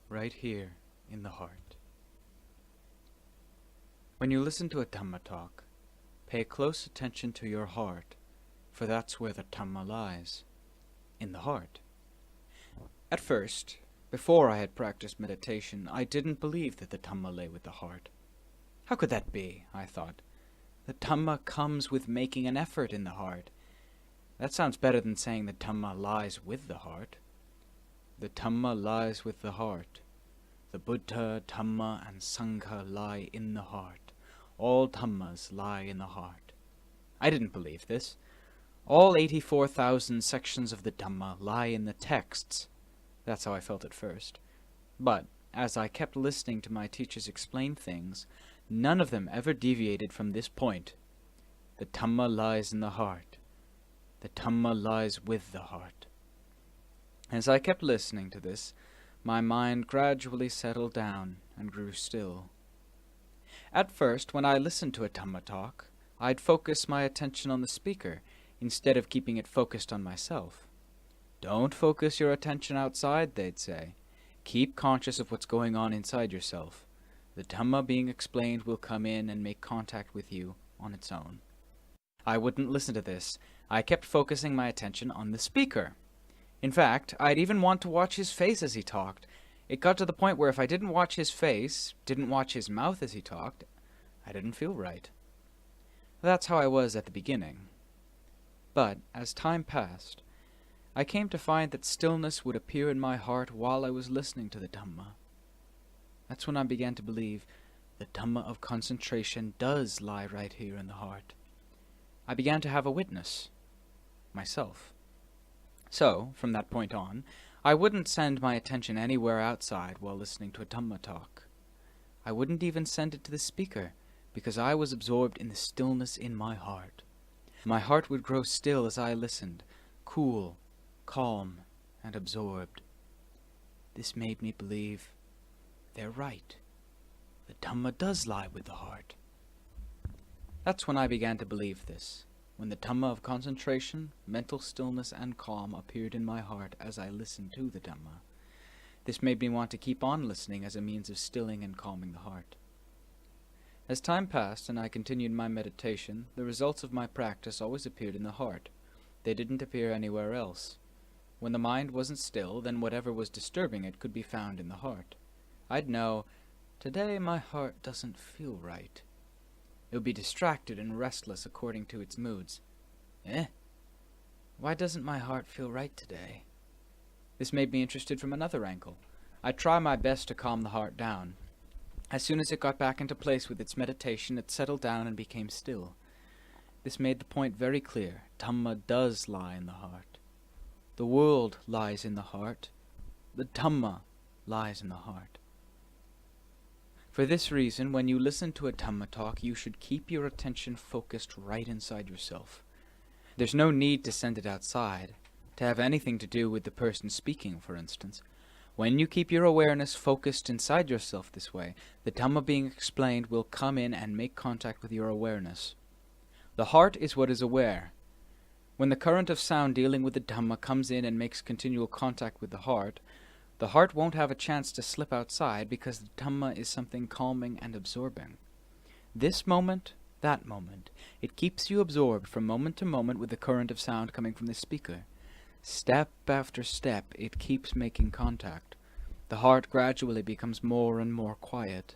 right here in the heart. When you listen to a Dhamma talk, pay close attention to your heart, for that's where the Dhamma lies, in the heart. At first, before I had practiced meditation, I didn't believe that the Dhamma lay with the heart. How could that be? I thought. The Dhamma comes with making an effort in the heart. That sounds better than saying the Dhamma lies with the heart. The Dhamma lies with the heart. The Buddha, Dhamma, and Sangha lie in the heart. All Dhammas lie in the heart. I didn't believe this. All 84,000 sections of the Dhamma lie in the texts. That's how I felt at first. But, as I kept listening to my teachers explain things, none of them ever deviated from this point. The Dhamma lies in the heart. The Dhamma lies with the heart. As I kept listening to this, my mind gradually settled down and grew still. At first, when I listened to a Dhamma talk, I'd focus my attention on the speaker instead of keeping it focused on myself. Don't focus your attention outside, they'd say. Keep conscious of what's going on inside yourself. The Dhamma being explained will come in and make contact with you on its own. I wouldn't listen to this. I kept focusing my attention on the speaker. In fact, I'd even want to watch his face as he talked. It got to the point where if I didn't watch his face, didn't watch his mouth as he talked, I didn't feel right. That's how I was at the beginning. But, as time passed, I came to find that stillness would appear in my heart while I was listening to the Dhamma. That's when I began to believe the Dhamma of concentration does lie right here in the heart. I began to have a witness, myself. So, from that point on, I wouldn't send my attention anywhere outside while listening to a Dhamma talk. I wouldn't even send it to the speaker, because I was absorbed in the stillness in my heart. My heart would grow still as I listened, cool, calm, and absorbed. This made me believe they're right. The Dhamma does lie with the heart. That's when I began to believe this, when the Dhamma of concentration, mental stillness, and calm appeared in my heart as I listened to the Dhamma. This made me want to keep on listening as a means of stilling and calming the heart. As time passed and I continued my meditation, the results of my practice always appeared in the heart. They didn't appear anywhere else. When the mind wasn't still, then whatever was disturbing it could be found in the heart. I'd know, today my heart doesn't feel right. It would be distracted and restless according to its moods. Why doesn't my heart feel right today? This made me interested from another angle. I'd try my best to calm the heart down. As soon as it got back into place with its meditation, it settled down and became still. This made the point very clear. Dhamma does lie in the heart. The world lies in the heart. The Dhamma lies in the heart. For this reason, when you listen to a Dhamma talk, you should keep your attention focused right inside yourself. There's no need to send it outside, to have anything to do with the person speaking, for instance. When you keep your awareness focused inside yourself this way, the Dhamma being explained will come in and make contact with your awareness. The heart is what is aware. When the current of sound dealing with the Dhamma comes in and makes continual contact with the heart won't have a chance to slip outside because the Dhamma is something calming and absorbing. This moment, that moment, it keeps you absorbed from moment to moment with the current of sound coming from the speaker. Step after step, it keeps making contact. The heart gradually becomes more and more quiet,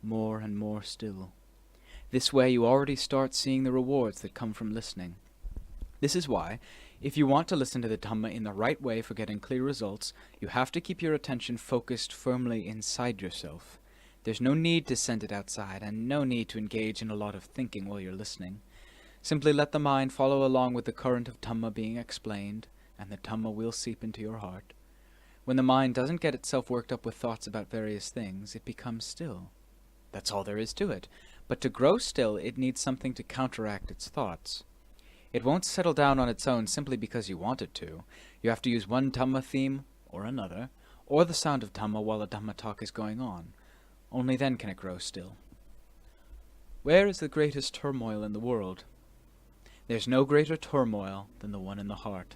more and more still. This way you already start seeing the rewards that come from listening. This is why, if you want to listen to the Dhamma in the right way for getting clear results, you have to keep your attention focused firmly inside yourself. There's no need to send it outside, and no need to engage in a lot of thinking while you're listening. Simply let the mind follow along with the current of Dhamma being explained, and the Dhamma will seep into your heart. When the mind doesn't get itself worked up with thoughts about various things, it becomes still. That's all there is to it. But to grow still, it needs something to counteract its thoughts. It won't settle down on its own simply because you want it to. You have to use one Dhamma theme, or another, or the sound of Dhamma while a Dhamma talk is going on. Only then can it grow still. Where is the greatest turmoil in the world? There's no greater turmoil than the one in the heart.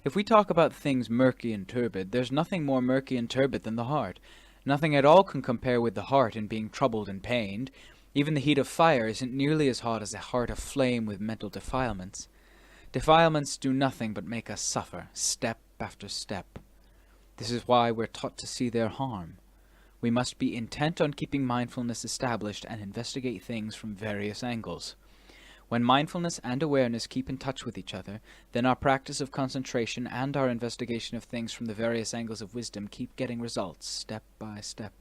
If we talk about things murky and turbid, there's nothing more murky and turbid than the heart. Nothing at all can compare with the heart in being troubled and pained. Even the heat of fire isn't nearly as hot as a heart aflame with mental defilements. Defilements do nothing but make us suffer, step after step. This is why we're taught to see their harm. We must be intent on keeping mindfulness established and investigate things from various angles. When mindfulness and awareness keep in touch with each other, then our practice of concentration and our investigation of things from the various angles of wisdom keep getting results, step by step.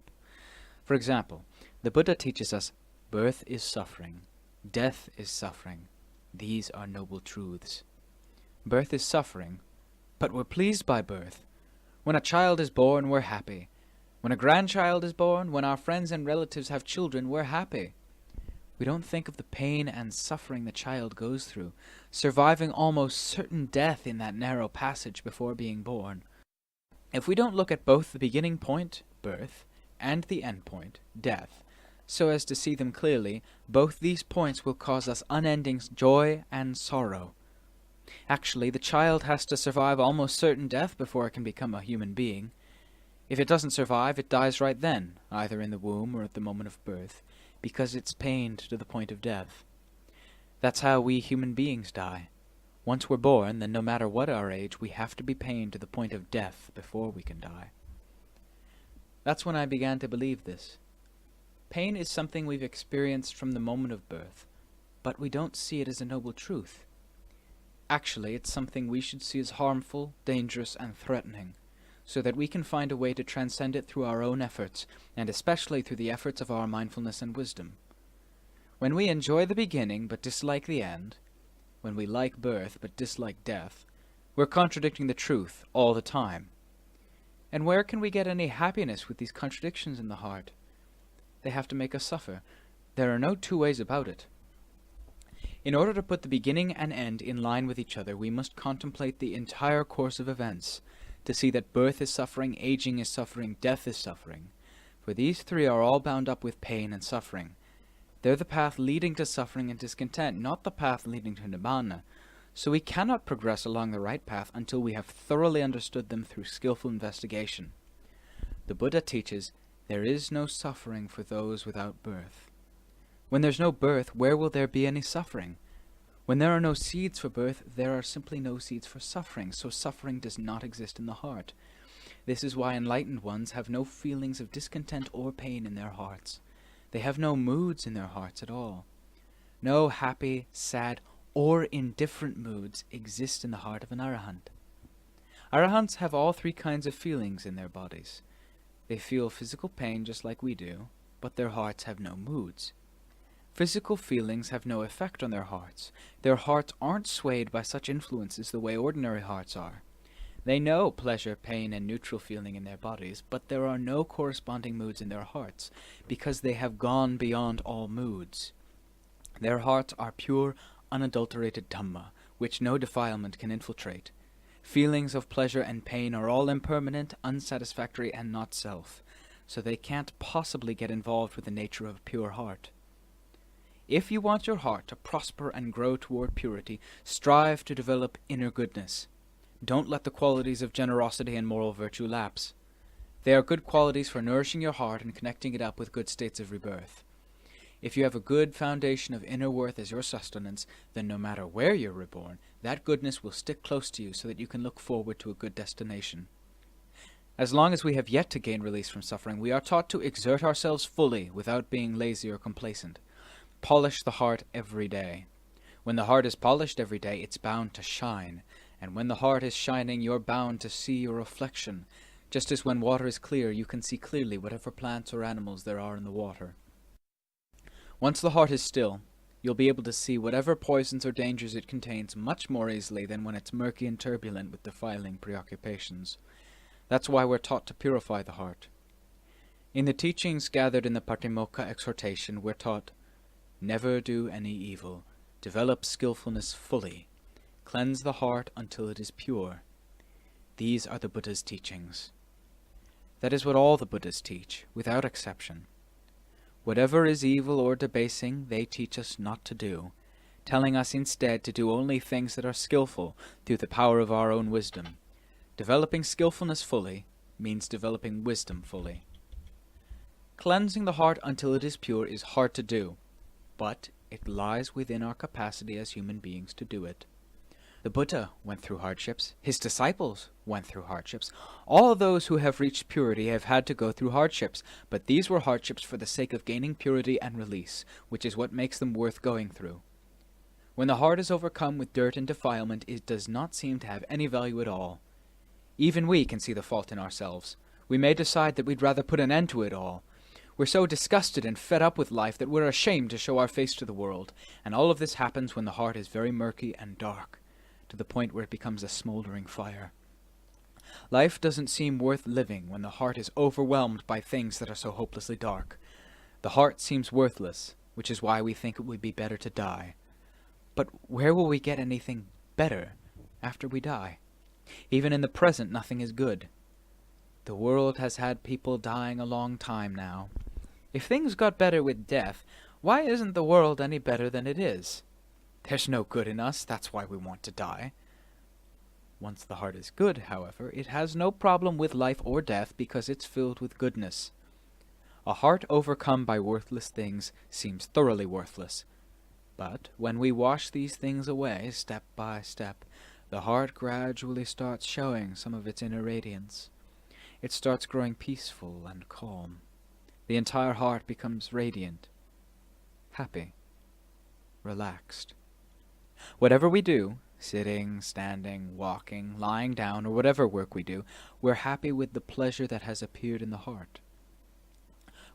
For example, the Buddha teaches us, birth is suffering, death is suffering. These are noble truths. Birth is suffering, but we're pleased by birth. When a child is born, we're happy. When a grandchild is born, when our friends and relatives have children, we're happy. We don't think of the pain and suffering the child goes through, surviving almost certain death in that narrow passage before being born. If we don't look at both the beginning point, birth, and the end point, death, so as to see them clearly, both these points will cause us unending joy and sorrow. Actually, the child has to survive almost certain death before it can become a human being. If it doesn't survive, it dies right then, either in the womb or at the moment of birth, because it's pained to the point of death. That's how we human beings die. Once we're born, then no matter what our age, we have to be pained to the point of death before we can die. That's when I began to believe this. Pain is something we've experienced from the moment of birth, but we don't see it as a noble truth. Actually, it's something we should see as harmful, dangerous, and threatening, so that we can find a way to transcend it through our own efforts, and especially through the efforts of our mindfulness and wisdom. When we enjoy the beginning but dislike the end, when we like birth but dislike death, we're contradicting the truth all the time. And where can we get any happiness with these contradictions in the heart? They have to make us suffer. There are no two ways about it. In order to put the beginning and end in line with each other, we must contemplate the entire course of events, to see that birth is suffering, aging is suffering, death is suffering. For these three are all bound up with pain and suffering. They're the path leading to suffering and discontent, not the path leading to nibbana. So we cannot progress along the right path until we have thoroughly understood them through skillful investigation. The Buddha teaches, there is no suffering for those without birth. When there's no birth, where will there be any suffering? When there are no seeds for birth, there are simply no seeds for suffering, so suffering does not exist in the heart. This is why enlightened ones have no feelings of discontent or pain in their hearts. They have no moods in their hearts at all. No happy, sad, or indifferent moods exist in the heart of an arahant. Arahants have all three kinds of feelings in their bodies. They feel physical pain just like we do, but their hearts have no moods. Physical feelings have no effect on their hearts. Their hearts aren't swayed by such influences the way ordinary hearts are. They know pleasure, pain, and neutral feeling in their bodies, but there are no corresponding moods in their hearts, because they have gone beyond all moods. Their hearts are pure, unadulterated Dhamma, which no defilement can infiltrate. Feelings of pleasure and pain are all impermanent, unsatisfactory, and not self, so they can't possibly get involved with the nature of a pure heart. If you want your heart to prosper and grow toward purity, strive to develop inner goodness. Don't let the qualities of generosity and moral virtue lapse. They are good qualities for nourishing your heart and connecting it up with good states of rebirth. If you have a good foundation of inner worth as your sustenance, then no matter where you're reborn, that goodness will stick close to you so that you can look forward to a good destination. As long as we have yet to gain release from suffering, we are taught to exert ourselves fully without being lazy or complacent. Polish the heart every day. When the heart is polished every day, it's bound to shine. And when the heart is shining, you're bound to see your reflection. Just as when water is clear, you can see clearly whatever plants or animals there are in the water. Once the heart is still, you'll be able to see whatever poisons or dangers it contains much more easily than when it's murky and turbulent with defiling preoccupations. That's why we're taught to purify the heart. In the teachings gathered in the Patimokkha exhortation, we're taught, never do any evil. Develop skillfulness fully. Cleanse the heart until it is pure. These are the Buddha's teachings. That is what all the Buddhas teach, without exception. Whatever is evil or debasing, they teach us not to do, telling us instead to do only things that are skillful through the power of our own wisdom. Developing skillfulness fully means developing wisdom fully. Cleansing the heart until it is pure is hard to do, but it lies within our capacity as human beings to do it. The Buddha went through hardships. His disciples went through hardships. All those who have reached purity have had to go through hardships, but these were hardships for the sake of gaining purity and release, which is what makes them worth going through. When the heart is overcome with dirt and defilement, it does not seem to have any value at all. Even we can see the fault in ourselves. We may decide that we'd rather put an end to it all. We're so disgusted and fed up with life that we're ashamed to show our face to the world, and all of this happens when the heart is very murky and dark, to the point where it becomes a smoldering fire. Life doesn't seem worth living when the heart is overwhelmed by things that are so hopelessly dark. The heart seems worthless, which is why we think it would be better to die. But where will we get anything better after we die? Even in the present, nothing is good. The world has had people dying a long time now. If things got better with death, why isn't the world any better than it is? There's no good in us, that's why we want to die. Once the heart is good, however, it has no problem with life or death because it's filled with goodness. A heart overcome by worthless things seems thoroughly worthless. But when we wash these things away, step by step, the heart gradually starts showing some of its inner radiance. It starts growing peaceful and calm. The entire heart becomes radiant, happy, relaxed. Whatever we do, sitting, standing, walking, lying down, or whatever work we do, we're happy with the pleasure that has appeared in the heart.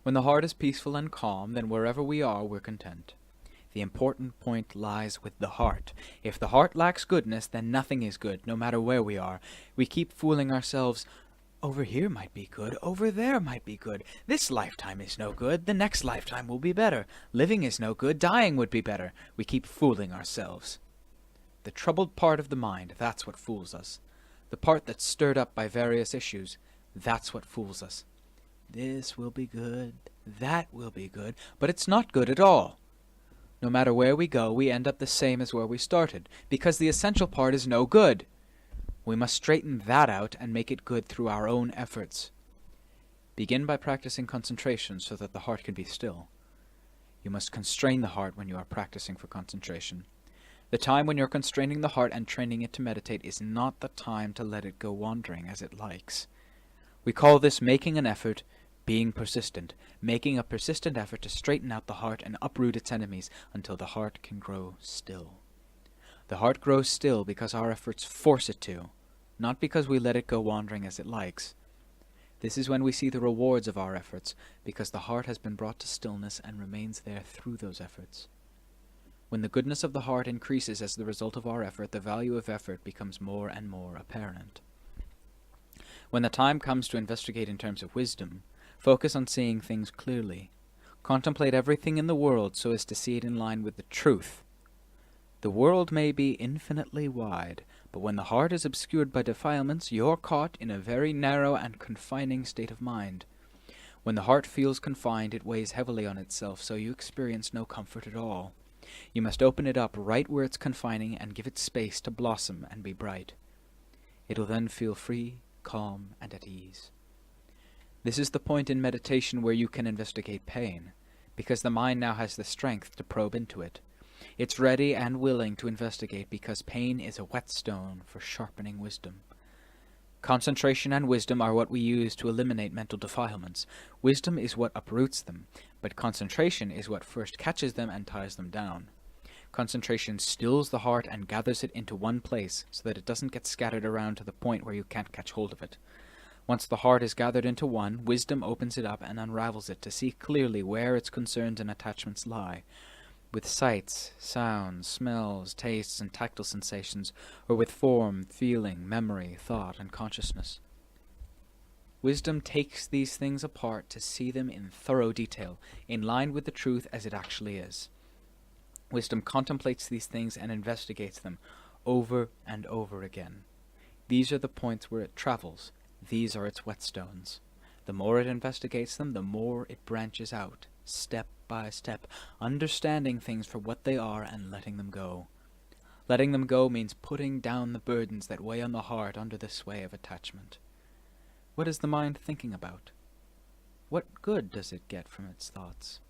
When the heart is peaceful and calm, then wherever we are, we're content. The important point lies with the heart. If the heart lacks goodness, then nothing is good, no matter where we are. We keep fooling ourselves. Over here might be good, over there might be good. This lifetime is no good, the next lifetime will be better. Living is no good, dying would be better. We keep fooling ourselves. The troubled part of the mind, that's what fools us. The part that's stirred up by various issues, that's what fools us. This will be good, that will be good, but it's not good at all. No matter where we go, we end up the same as where we started, because the essential part is no good. We must straighten that out and make it good through our own efforts. Begin by practicing concentration so that the heart can be still. You must constrain the heart when you are practicing for concentration. The time when you're constraining the heart and training it to meditate is not the time to let it go wandering as it likes. We call this making an effort, being persistent, making a persistent effort to straighten out the heart and uproot its enemies until the heart can grow still. The heart grows still because our efforts force it to, not because we let it go wandering as it likes. This is when we see the rewards of our efforts, because the heart has been brought to stillness and remains there through those efforts. When the goodness of the heart increases as the result of our effort, the value of effort becomes more and more apparent. When the time comes to investigate in terms of wisdom, focus on seeing things clearly. Contemplate everything in the world so as to see it in line with the truth. The world may be infinitely wide, but when the heart is obscured by defilements, you're caught in a very narrow and confining state of mind. When the heart feels confined, it weighs heavily on itself, so you experience no comfort at all. You must open it up right where it's confining and give it space to blossom and be bright. It will then feel free, calm, and at ease. This is the point in meditation where you can investigate pain, because the mind now has the strength to probe into it. It's ready and willing to investigate because pain is a whetstone for sharpening wisdom. Concentration and wisdom are what we use to eliminate mental defilements. Wisdom is what uproots them, but concentration is what first catches them and ties them down. Concentration stills the heart and gathers it into one place so that it doesn't get scattered around to the point where you can't catch hold of it. Once the heart is gathered into one, wisdom opens it up and unravels it to see clearly where its concerns and attachments lie. With sights, sounds, smells, tastes, and tactile sensations, or with form, feeling, memory, thought, and consciousness. Wisdom takes these things apart to see them in thorough detail, in line with the truth as it actually is. Wisdom contemplates these things and investigates them over and over again. These are the points where it travels. These are its whetstones. The more it investigates them, the more it branches out, step by step, understanding things for what they are and letting them go. Letting them go means putting down the burdens that weigh on the heart under the sway of attachment. What is the mind thinking about? What good does it get from its thoughts?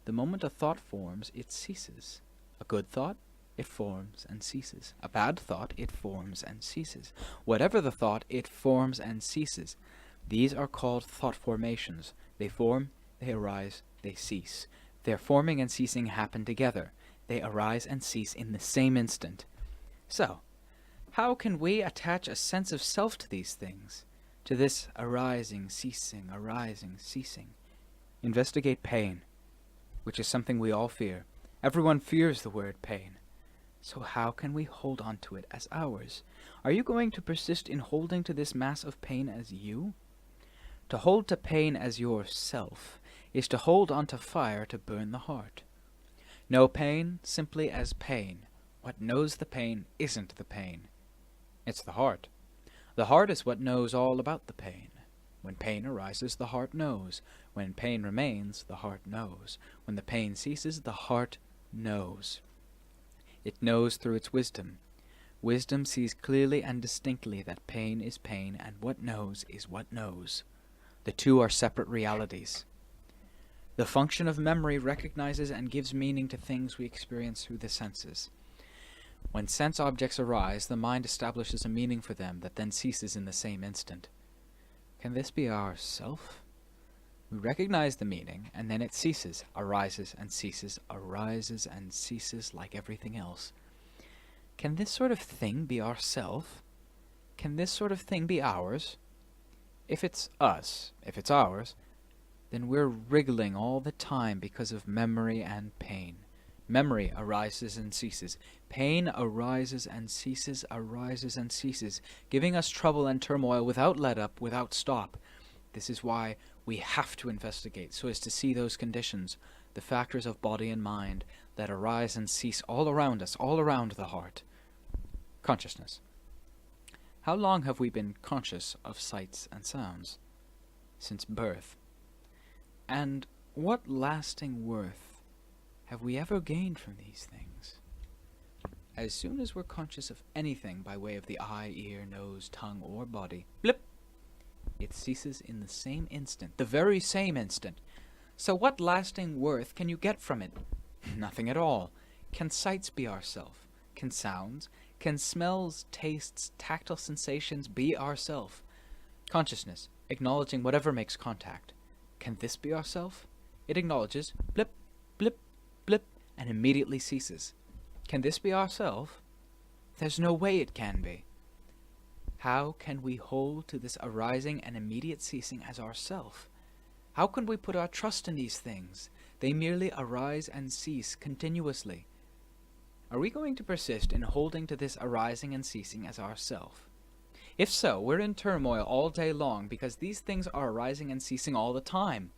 The moment a thought forms, it ceases. A good thought, it forms and ceases. A bad thought, it forms and ceases. Whatever the thought, it forms and ceases. These are called thought formations. They form, they arise, they cease. Their forming and ceasing happen together. They arise and cease in the same instant. So, how can we attach a sense of self to these things? To this arising, ceasing, arising, ceasing? Investigate pain, which is something we all fear. Everyone fears the word pain. So how can we hold on to it as ours? Are you going to persist in holding to this mass of pain as you? To hold to pain as yourself is to hold on to fire to burn the heart. Know pain simply as pain. What knows the pain isn't the pain. It's the heart. The heart is what knows all about the pain. When pain arises, the heart knows. When pain remains, the heart knows. When the pain ceases, the heart knows. It knows through its wisdom. Wisdom sees clearly and distinctly that pain is pain, and what knows is what knows. The two are separate realities. The function of memory recognizes and gives meaning to things we experience through the senses. When sense objects arise, the mind establishes a meaning for them that then ceases in the same instant. Can this be our self? We recognize the meaning, and then it ceases, arises and ceases like everything else. Can this sort of thing be our self? Can this sort of thing be ours? If it's us, if it's ours, then we're wriggling all the time because of memory and pain. Memory arises and ceases. Pain arises and ceases, giving us trouble and turmoil without let-up, without stop. This is why we have to investigate, so as to see those conditions, the factors of body and mind that arise and cease all around us, all around the heart. Consciousness. How long have we been conscious of sights and sounds? Since birth. And what lasting worth have we ever gained from these things? As soon as we're conscious of anything by way of the eye, ear, nose, tongue, or body, blip, it ceases in the same instant, the very same instant. So what lasting worth can you get from it? Nothing at all. Can sights be ourself? Can sounds? Can smells, tastes, tactile sensations be ourself? Consciousness, acknowledging whatever makes contact. Can this be ourself? It acknowledges, blip, blip, blip, and immediately ceases. Can this be ourself? There's no way it can be. How can we hold to this arising and immediate ceasing as ourself? How can we put our trust in these things? They merely arise and cease continuously. Are we going to persist in holding to this arising and ceasing as ourself? If so, we're in turmoil all day long because these things are arising and ceasing all the time.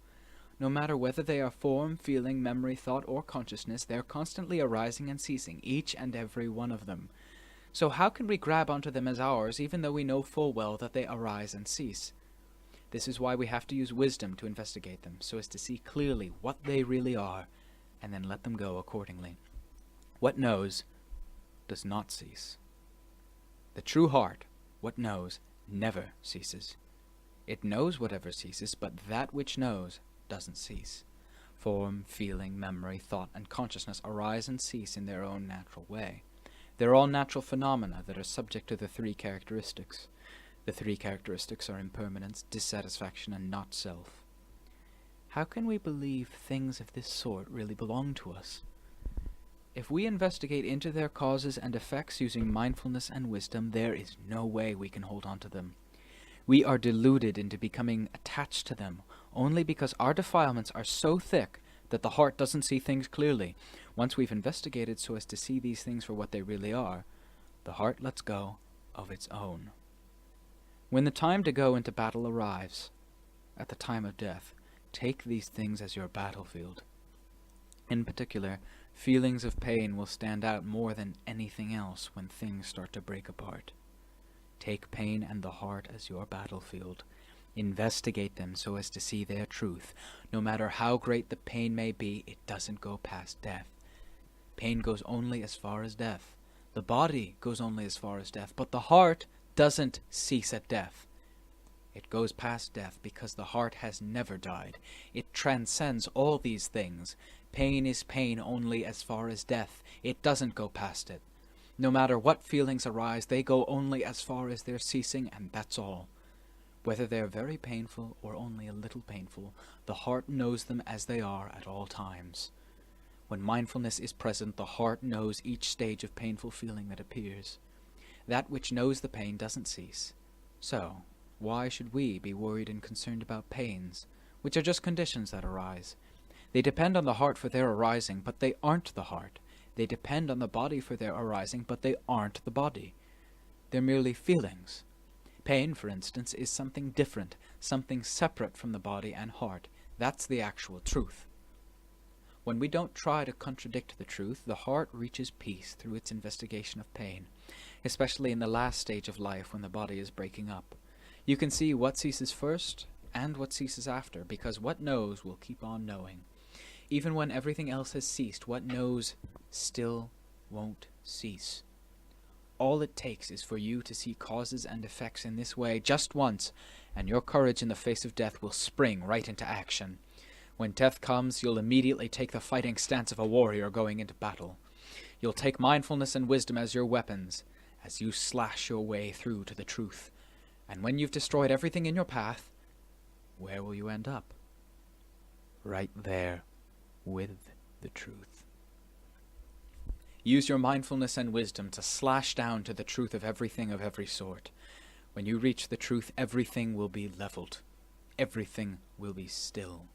No matter whether they are form, feeling, memory, thought, or consciousness, they're constantly arising and ceasing, each and every one of them. So how can we grab onto them as ours, even though we know full well that they arise and cease? This is why we have to use wisdom to investigate them, so as to see clearly what they really are, and then let them go accordingly. What knows does not cease. The true heart, what knows, never ceases. It knows whatever ceases, but that which knows doesn't cease. Form, feeling, memory, thought, and consciousness arise and cease in their own natural way. They're all natural phenomena that are subject to the three characteristics. The three characteristics are impermanence, dissatisfaction, and not self. How can we believe things of this sort really belong to us? If we investigate into their causes and effects using mindfulness and wisdom, there is no way we can hold on to them. We are deluded into becoming attached to them only because our defilements are so thick that the heart doesn't see things clearly. Once we've investigated so as to see these things for what they really are, the heart lets go of its own. When the time to go into battle arrives, at the time of death, take these things as your battlefield. In particular, feelings of pain will stand out more than anything else when things start to break apart. Take pain and the heart as your battlefield. Investigate them so as to see their truth. No matter how great the pain may be, it doesn't go past death. Pain goes only as far as death. The body goes only as far as death, but the heart doesn't cease at death. It goes past death because the heart has never died. It transcends all these things. Pain is pain only as far as death. It doesn't go past it. No matter what feelings arise, they go only as far as their ceasing, and that's all. Whether they are very painful or only a little painful, the heart knows them as they are at all times. When mindfulness is present, the heart knows each stage of painful feeling that appears. That which knows the pain doesn't cease. So, why should we be worried and concerned about pains, which are just conditions that arise? They depend on the heart for their arising, but they aren't the heart. They depend on the body for their arising, but they aren't the body. They're merely feelings. Pain, for instance, is something different, something separate from the body and heart. That's the actual truth. When we don't try to contradict the truth, the heart reaches peace through its investigation of pain, especially in the last stage of life when the body is breaking up. You can see what ceases first and what ceases after, because what knows will keep on knowing. Even when everything else has ceased, what knows still won't cease. All it takes is for you to see causes and effects in this way just once, and your courage in the face of death will spring right into action. When death comes, you'll immediately take the fighting stance of a warrior going into battle. You'll take mindfulness and wisdom as your weapons, as you slash your way through to the truth. And when you've destroyed everything in your path, where will you end up? Right there, with the truth. Use your mindfulness and wisdom to slash down to the truth of everything of every sort. When you reach the truth, everything will be leveled. Everything will be still.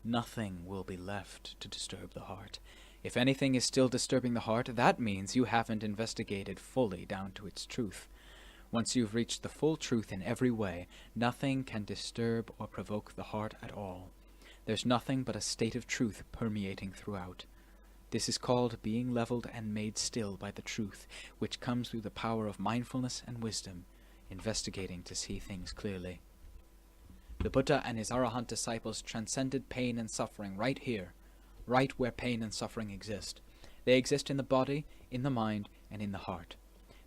Nothing will be left to disturb the heart. If anything is still disturbing the heart, that means you haven't investigated fully down to its truth. Once you've reached the full truth in every way, nothing can disturb or provoke the heart at all. There's nothing but a state of truth permeating throughout. This is called being leveled and made still by the truth, which comes through the power of mindfulness and wisdom, investigating to see things clearly. The Buddha and his Arahant disciples transcended pain and suffering right here, right where pain and suffering exist. They exist in the body, in the mind, and in the heart.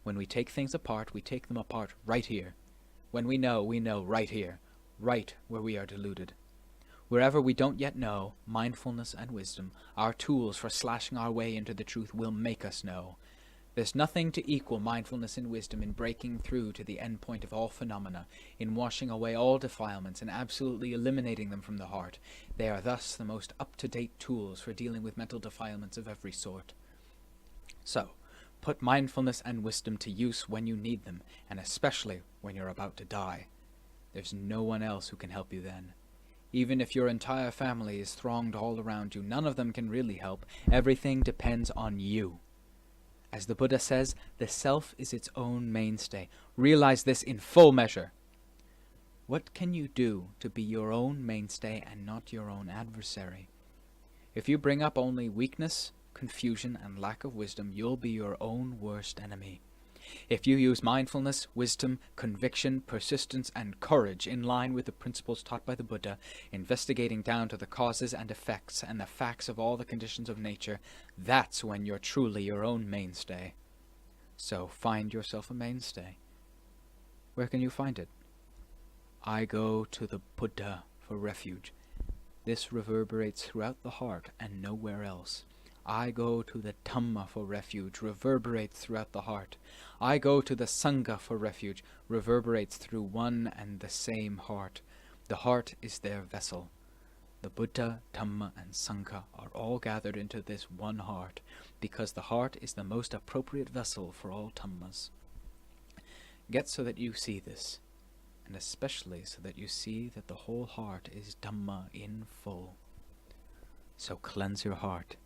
When we take things apart, we take them apart right here. When we know right here, right where we are deluded. Wherever we don't yet know, mindfulness and wisdom, our tools for slashing our way into the truth, will make us know. There's nothing to equal mindfulness and wisdom in breaking through to the end point of all phenomena, in washing away all defilements and absolutely eliminating them from the heart. They are thus the most up-to-date tools for dealing with mental defilements of every sort. So, put mindfulness and wisdom to use when you need them, and especially when you're about to die. There's no one else who can help you then. Even if your entire family is thronged all around you, none of them can really help. Everything depends on you. As the Buddha says, the self is its own mainstay. Realize this in full measure. What can you do to be your own mainstay and not your own adversary? If you bring up only weakness, confusion, and lack of wisdom, you'll be your own worst enemy. If you use mindfulness, wisdom, conviction, persistence, and courage in line with the principles taught by the Buddha, investigating down to the causes and effects and the facts of all the conditions of nature, that's when you're truly your own mainstay. So find yourself a mainstay. Where can you find it? I go to the Buddha for refuge. This reverberates throughout the heart and nowhere else. I go to the Dhamma for refuge, reverberates throughout the heart. I go to the Sangha for refuge, reverberates through one and the same heart. The heart is their vessel. The Buddha, Dhamma, and Sangha are all gathered into this one heart, because the heart is the most appropriate vessel for all Dhammas. Get so that you see this, and especially so that you see that the whole heart is Dhamma in full. So cleanse your heart.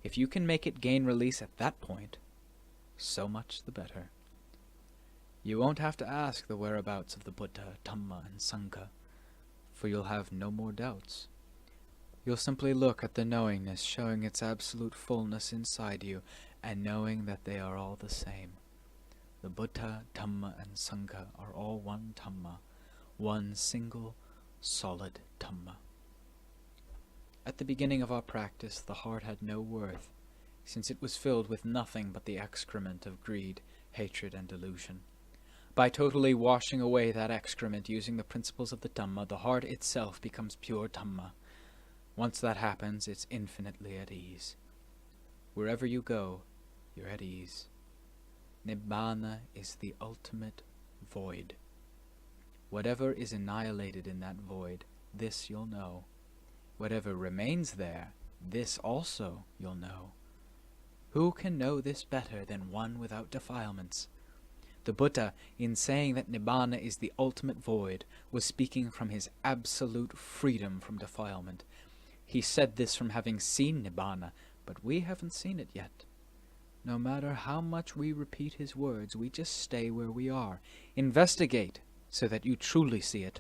If you can make it gain release at that point, so much the better. You won't have to ask the whereabouts of the Buddha, Dhamma, and Sangha, for you'll have no more doubts. You'll simply look at the knowingness showing its absolute fullness inside you, and knowing that they are all the same. The Buddha, Dhamma, and Sangha are all one Dhamma, one single, solid Dhamma. At the beginning of our practice, the heart had no worth, since it was filled with nothing but the excrement of greed, hatred, and delusion. By totally washing away that excrement using the principles of the Dhamma, the heart itself becomes pure Dhamma. Once that happens, it's infinitely at ease. Wherever you go, you're at ease. Nibbana is the ultimate void. Whatever is annihilated in that void, this you'll know. Whatever remains there, this also you'll know. Who can know this better than one without defilements? The Buddha, in saying that Nibbana is the ultimate void, was speaking from his absolute freedom from defilement. He said this from having seen Nibbana, but we haven't seen it yet. No matter how much we repeat his words, we just stay where we are. Investigate, so that you truly see it.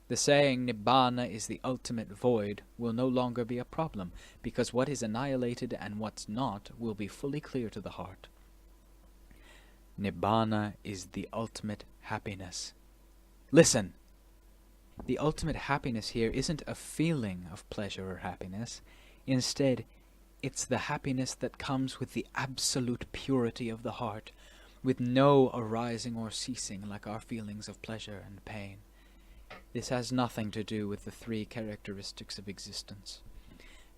The saying Nibbana is the ultimate void will no longer be a problem, because what is annihilated and what's not will be fully clear to the heart. Nibbana is the ultimate happiness. Listen! The ultimate happiness here isn't a feeling of pleasure or happiness. Instead, it's the happiness that comes with the absolute purity of the heart, with no arising or ceasing like our feelings of pleasure and pain. This has nothing to do with the three characteristics of existence.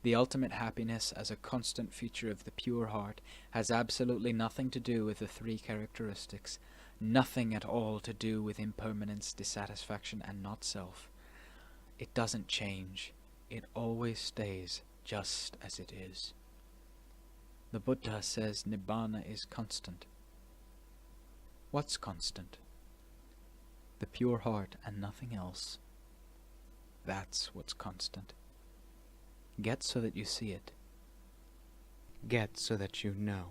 The ultimate happiness as a constant feature of the pure heart has absolutely nothing to do with the three characteristics, nothing at all to do with impermanence, dissatisfaction, and not self. It doesn't change. It always stays just as it is. The Buddha says Nibbana is constant. What's constant? The pure heart and nothing else. That's what's constant. Get so that you see it. Get so that you know.